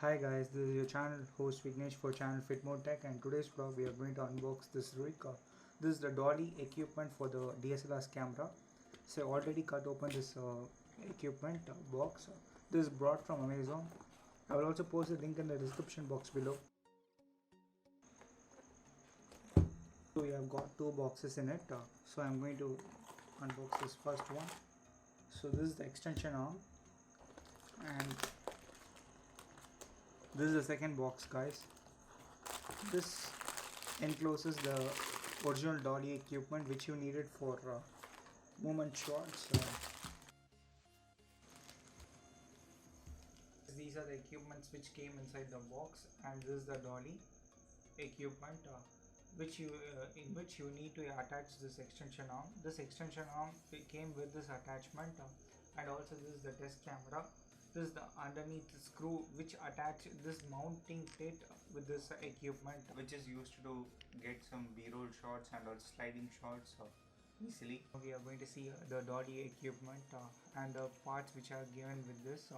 Hi guys, this is your channel host Vignesh for channel Fit More Tech, and today's vlog we are going to unbox this rig. This is the Dolly equipment for the DSLR's camera. So I already cut open this equipment box. This is brought from Amazon. I will also post the link in the description box below. So we have got two boxes in it. So I'm going to unbox this first one. So this is the extension arm, and this is the second box, guys. This encloses the original Dolly equipment which you needed for movement shots. These are the equipments which came inside the box, and this is the Dolly equipment in which you need to attach this extension arm. This extension arm came with this attachment, and also this is the test camera. This is the underneath screw which attach this mounting plate with this equipment, which is used to get some b-roll shots and also sliding shots easily. We are going to see the Dolly equipment and the parts which are given with this.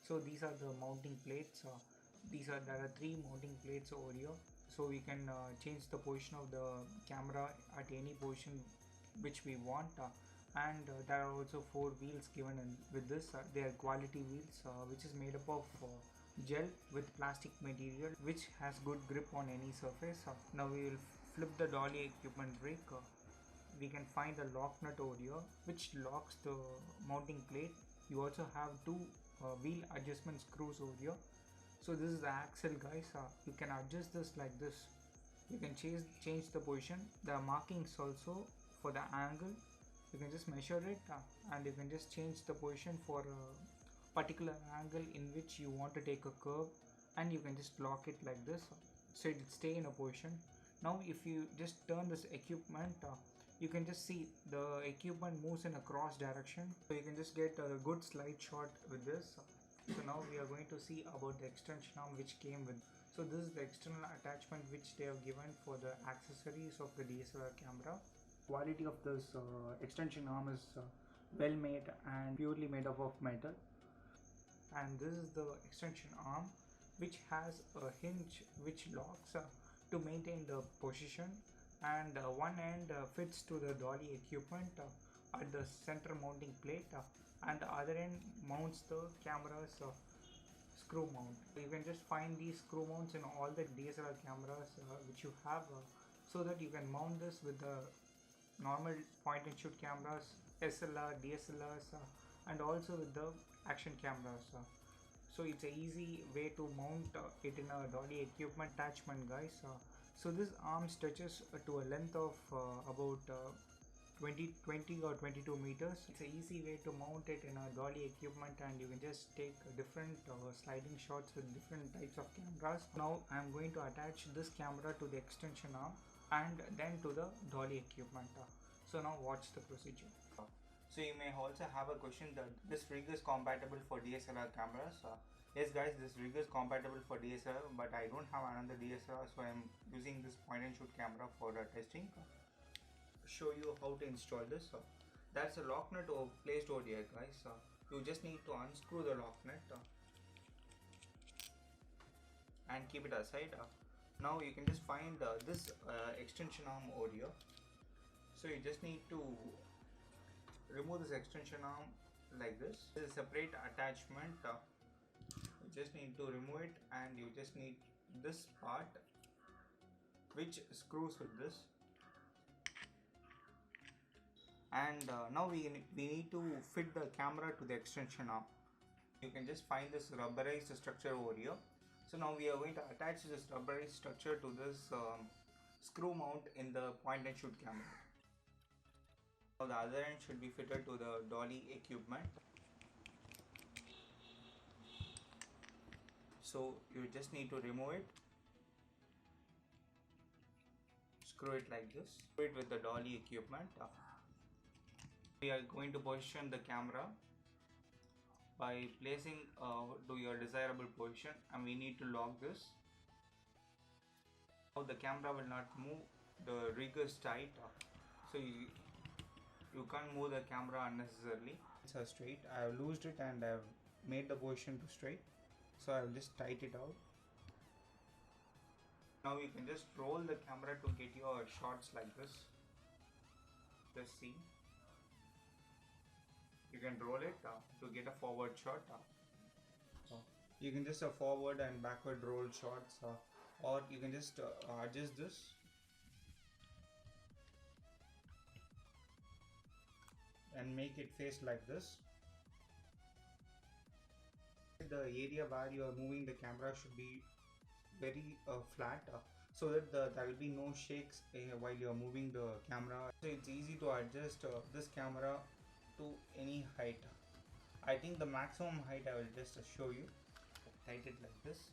So these are the mounting plates. There are three mounting plates over here, so we can change the position of the camera at any position which we want. And there are also four wheels given with this. They are quality wheels which is made up of gel with plastic material which has good grip on any surface. Now we will flip the Dolly equipment rig. We can find a lock nut over here which locks the mounting plate. You also have two wheel adjustment screws over here. So this is the axle, guys. You can adjust this like this. You can change the position. There are markings also for the angle. You can just measure it and you can just change the position for a particular angle in which you want to take a curve, and you can just lock it like this so it will stay in a position. Now if you just turn this equipment, you can just see the equipment moves in a cross direction, so you can just get a good slide shot with this. So now we are going to see about the extension arm which came with. So this is the external attachment which they have given for the accessories of the DSLR camera. Quality of this extension arm is well made and purely made up of metal. And this is the extension arm which has a hinge which locks to maintain the position, and one end fits to the Dolly equipment at the center mounting plate, and the other end mounts the camera's screw mount. You can just find these screw mounts in all the DSLR cameras which you have, so that you can mount this with the normal point and shoot cameras, SLR, DSLRs, and also with the action cameras. So it's an easy way to mount it in a Dolly equipment attachment, guys. So this arm stretches to a length of about 20 or 22 meters. It's an easy way to mount it in a Dolly equipment, and you can just take different sliding shots with different types of cameras. Now I'm going to attach this camera to the extension arm and then to the Dolly equipment. So now watch the procedure. So you may also have a question that this rig is compatible for DSLR cameras. Yes guys, this rig is compatible for DSLR, but I don't have another DSLR, so I am using this point and shoot camera for testing. Show you how to install this. That's a lock nut placed over here, guys. You just need to unscrew the lock nut and keep it aside. Now you can just find this extension arm over here. So you just need to remove this extension arm like this. This is a separate attachment. You just need to remove it, and you just need this part which screws with this. And now we need to fit the camera to the extension arm. You can just find this rubberized structure over here. So now we are going to attach this rubberized structure to this screw mount in the point and shoot camera. Now the other end should be fitted to the Dolly equipment. So you just need to remove it, screw it like this, screw it with the Dolly equipment. We are going to position the camera by placing to your desirable position, and we need to lock this. Now the camera will not move, the rig is tight, so you can't move the camera unnecessarily. It's straight. I have loosed it and I have made the position to straight. So I will just tighten it out. Now you can just roll the camera to get your shots like this. Just see. You can roll it to get a forward shot. You can just forward and backward roll shots, or you can just adjust this. And make it face like this. The area where you are moving the camera should be very flat, so that there will be no shakes while you are moving the camera. So it's easy to adjust this camera to any height. I think the maximum height I will just show you. Tighten it like this.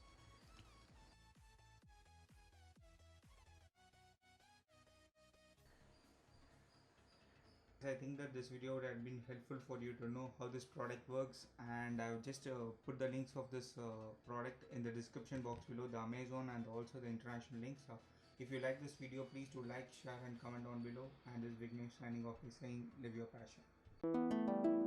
I think that this video would have been helpful for you to know how this product works, and I will just put the links of this product in the description box below, the Amazon and also the international links. If you like this video, please do like, share and comment down below. And this Vignesh signing off is saying live your passion.